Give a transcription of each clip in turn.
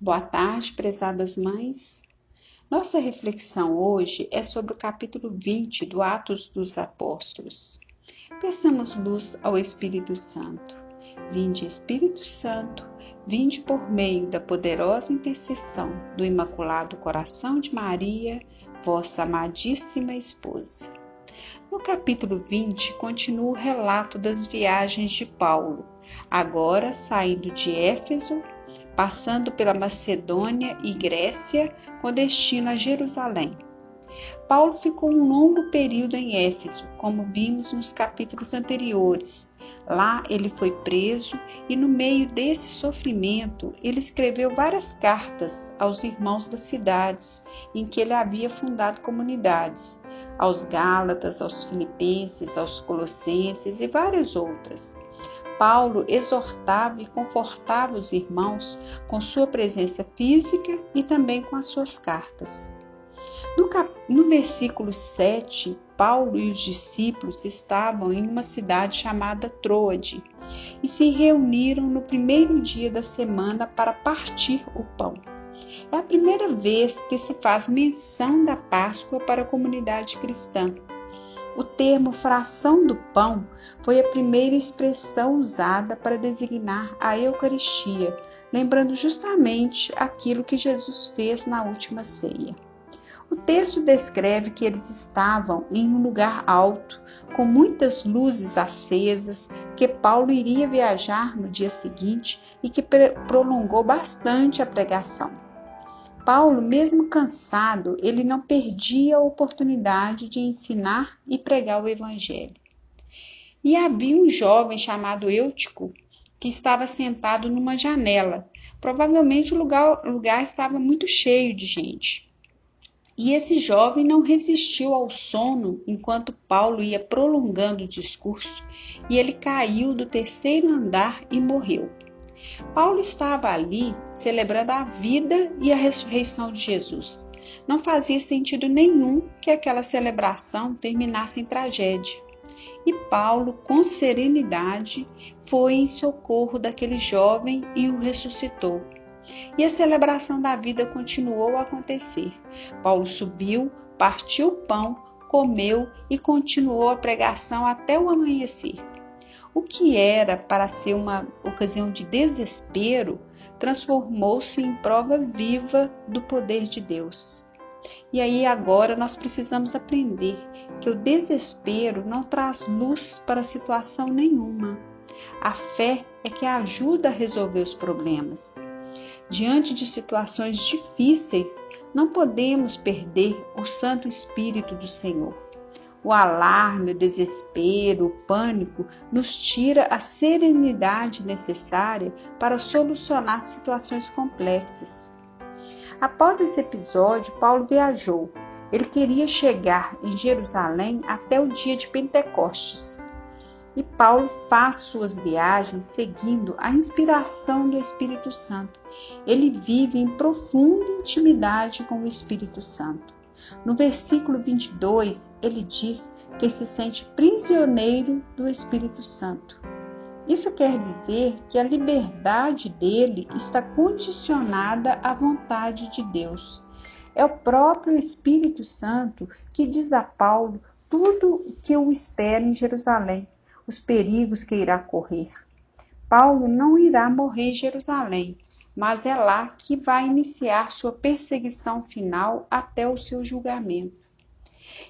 Boa tarde, prezadas mães. Nossa reflexão hoje é sobre o capítulo 20 do Atos dos Apóstolos. Peçamos luz ao Espírito Santo. Vinde, Espírito Santo, vinde por meio da poderosa intercessão do Imaculado Coração de Maria, vossa amadíssima esposa. No capítulo 20 continua o relato das viagens de Paulo, agora saindo de Éfeso, passando pela Macedônia e Grécia, com destino a Jerusalém. Paulo ficou um longo período em Éfeso, como vimos nos capítulos anteriores. Lá ele foi preso e, no meio desse sofrimento, ele escreveu várias cartas aos irmãos das cidades em que ele havia fundado comunidades, aos Gálatas, aos Filipenses, aos Colossenses e várias outras. Paulo exortava e confortava os irmãos com sua presença física e também com as suas cartas. No versículo 7, Paulo e os discípulos estavam em uma cidade chamada Troade e se reuniram no primeiro dia da semana para partir o pão. É a primeira vez que se faz menção da Páscoa para a comunidade cristã. O termo fração do pão foi a primeira expressão usada para designar a Eucaristia, lembrando justamente aquilo que Jesus fez na última ceia. O texto descreve que eles estavam em um lugar alto, com muitas luzes acesas, que Paulo iria viajar no dia seguinte e que prolongou bastante a pregação. Paulo, mesmo cansado, ele não perdia a oportunidade de ensinar e pregar o evangelho. E havia um jovem chamado Eutico, que estava sentado numa janela. Provavelmente o lugar estava muito cheio de gente. E esse jovem não resistiu ao sono enquanto Paulo ia prolongando o discurso, e ele caiu do terceiro andar e morreu. Paulo estava ali celebrando a vida e a ressurreição de Jesus. Não fazia sentido nenhum que aquela celebração terminasse em tragédia. E Paulo, com serenidade, foi em socorro daquele jovem e o ressuscitou. E a celebração da vida continuou a acontecer. Paulo subiu, partiu o pão, comeu e continuou a pregação até o amanhecer. O que era para ser uma ocasião de desespero, transformou-se em prova viva do poder de Deus. E aí agora nós precisamos aprender que o desespero não traz luz para situação nenhuma. A fé é que ajuda a resolver os problemas. Diante de situações difíceis, não podemos perder o Santo Espírito do Senhor. O alarme, o desespero, o pânico nos tira a serenidade necessária para solucionar situações complexas. Após esse episódio, Paulo viajou. Ele queria chegar em Jerusalém até o dia de Pentecostes. E Paulo faz suas viagens seguindo a inspiração do Espírito Santo. Ele vive em profunda intimidade com o Espírito Santo. No versículo 22, ele diz que se sente prisioneiro do Espírito Santo. Isso quer dizer que a liberdade dele está condicionada à vontade de Deus. É o próprio Espírito Santo que diz a Paulo tudo o que o espera em Jerusalém, os perigos que irá correr. Paulo não irá morrer em Jerusalém, mas é lá que vai iniciar sua perseguição final até o seu julgamento.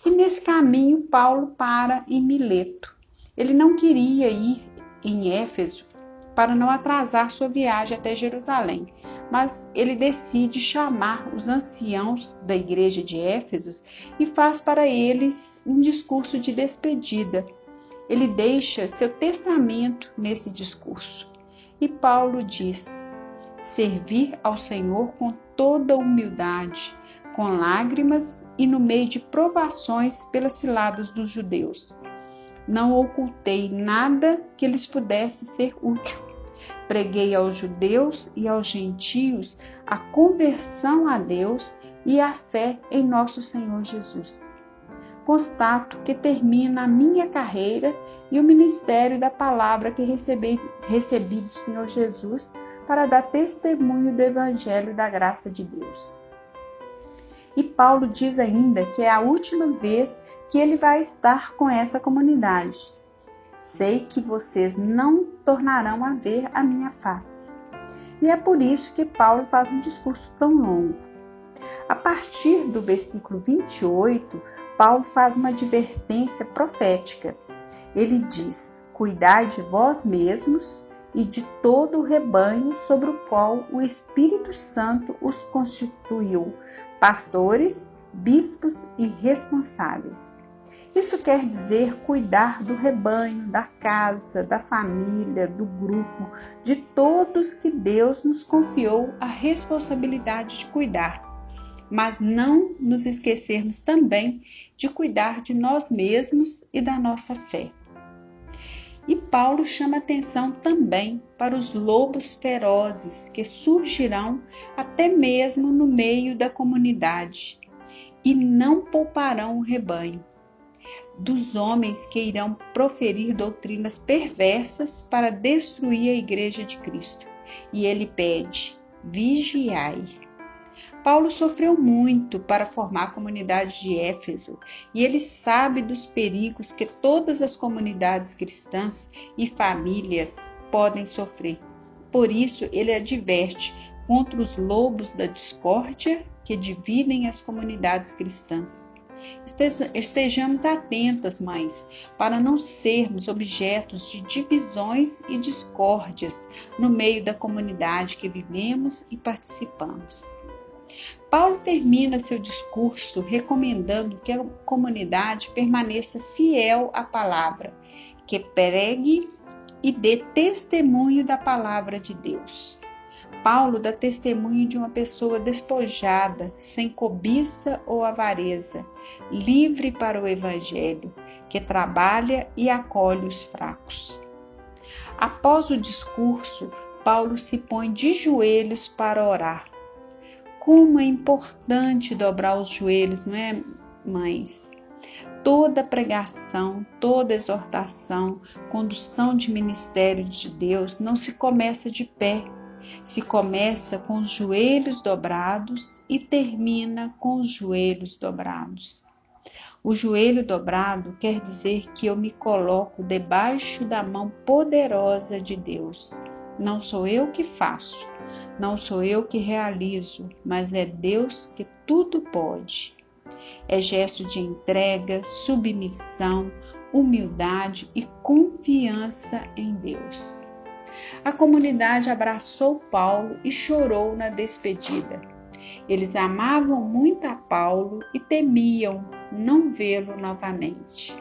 E nesse caminho, Paulo para em Mileto. Ele não queria ir em Éfeso para não atrasar sua viagem até Jerusalém, mas ele decide chamar os anciãos da igreja de Éfeso e faz para eles um discurso de despedida. Ele deixa seu testamento nesse discurso. E Paulo diz: servir ao Senhor com toda humildade, com lágrimas e no meio de provações pelas ciladas dos judeus. Não ocultei nada que lhes pudesse ser útil. Preguei aos judeus e aos gentios a conversão a Deus e a fé em nosso Senhor Jesus. Constato que termina a minha carreira e o ministério da palavra que recebi do Senhor Jesus para dar testemunho do Evangelho da graça de Deus. E Paulo diz ainda que é a última vez que ele vai estar com essa comunidade. Sei que vocês não tornarão a ver a minha face. E é por isso que Paulo faz um discurso tão longo. A partir do versículo 28, Paulo faz uma advertência profética. Ele diz: cuidai de vós mesmos e de todo o rebanho sobre o qual o Espírito Santo os constituiu, pastores, bispos e responsáveis. Isso quer dizer cuidar do rebanho, da casa, da família, do grupo, de todos que Deus nos confiou a responsabilidade de cuidar. Mas não nos esquecermos também de cuidar de nós mesmos e da nossa fé. E Paulo chama atenção também para os lobos ferozes que surgirão até mesmo no meio da comunidade e não pouparão o rebanho, dos homens que irão proferir doutrinas perversas para destruir a igreja de Cristo. E ele pede: vigiai. Paulo sofreu muito para formar a comunidade de Éfeso e ele sabe dos perigos que todas as comunidades cristãs e famílias podem sofrer. Por isso, ele adverte contra os lobos da discórdia que dividem as comunidades cristãs. Estejamos atentas, mães, para não sermos objetos de divisões e discórdias no meio da comunidade que vivemos e participamos. Paulo termina seu discurso recomendando que a comunidade permaneça fiel à palavra, que pregue e dê testemunho da palavra de Deus. Paulo dá testemunho de uma pessoa despojada, sem cobiça ou avareza, livre para o Evangelho, que trabalha e acolhe os fracos. Após o discurso, Paulo se põe de joelhos para orar. Como é importante dobrar os joelhos, não é, mães? Toda pregação, toda exortação, condução de ministério de Deus não se começa de pé. Se começa com os joelhos dobrados e termina com os joelhos dobrados. O joelho dobrado quer dizer que eu me coloco debaixo da mão poderosa de Deus. Não sou eu que faço, não sou eu que realizo, mas é Deus que tudo pode. É gesto de entrega, submissão, humildade e confiança em Deus. A comunidade abraçou Paulo e chorou na despedida. Eles amavam muito a Paulo e temiam não vê-lo novamente.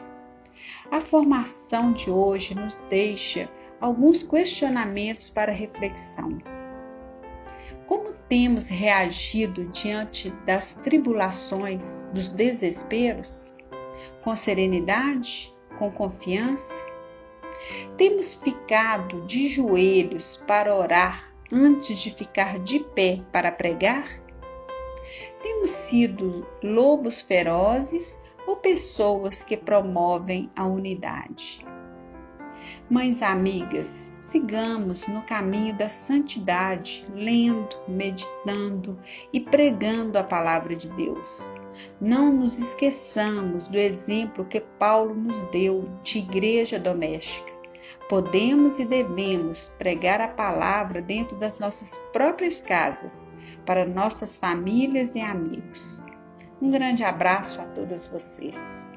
A formação de hoje nos deixa alguns questionamentos para reflexão. Como temos reagido diante das tribulações, dos desesperos? Com serenidade? Com confiança? Temos ficado de joelhos para orar antes de ficar de pé para pregar? Temos sido lobos ferozes ou pessoas que promovem a unidade? Mães amigas, sigamos no caminho da santidade, lendo, meditando e pregando a palavra de Deus. Não nos esqueçamos do exemplo que Paulo nos deu de igreja doméstica. Podemos e devemos pregar a palavra dentro das nossas próprias casas, para nossas famílias e amigos. Um grande abraço a todas vocês.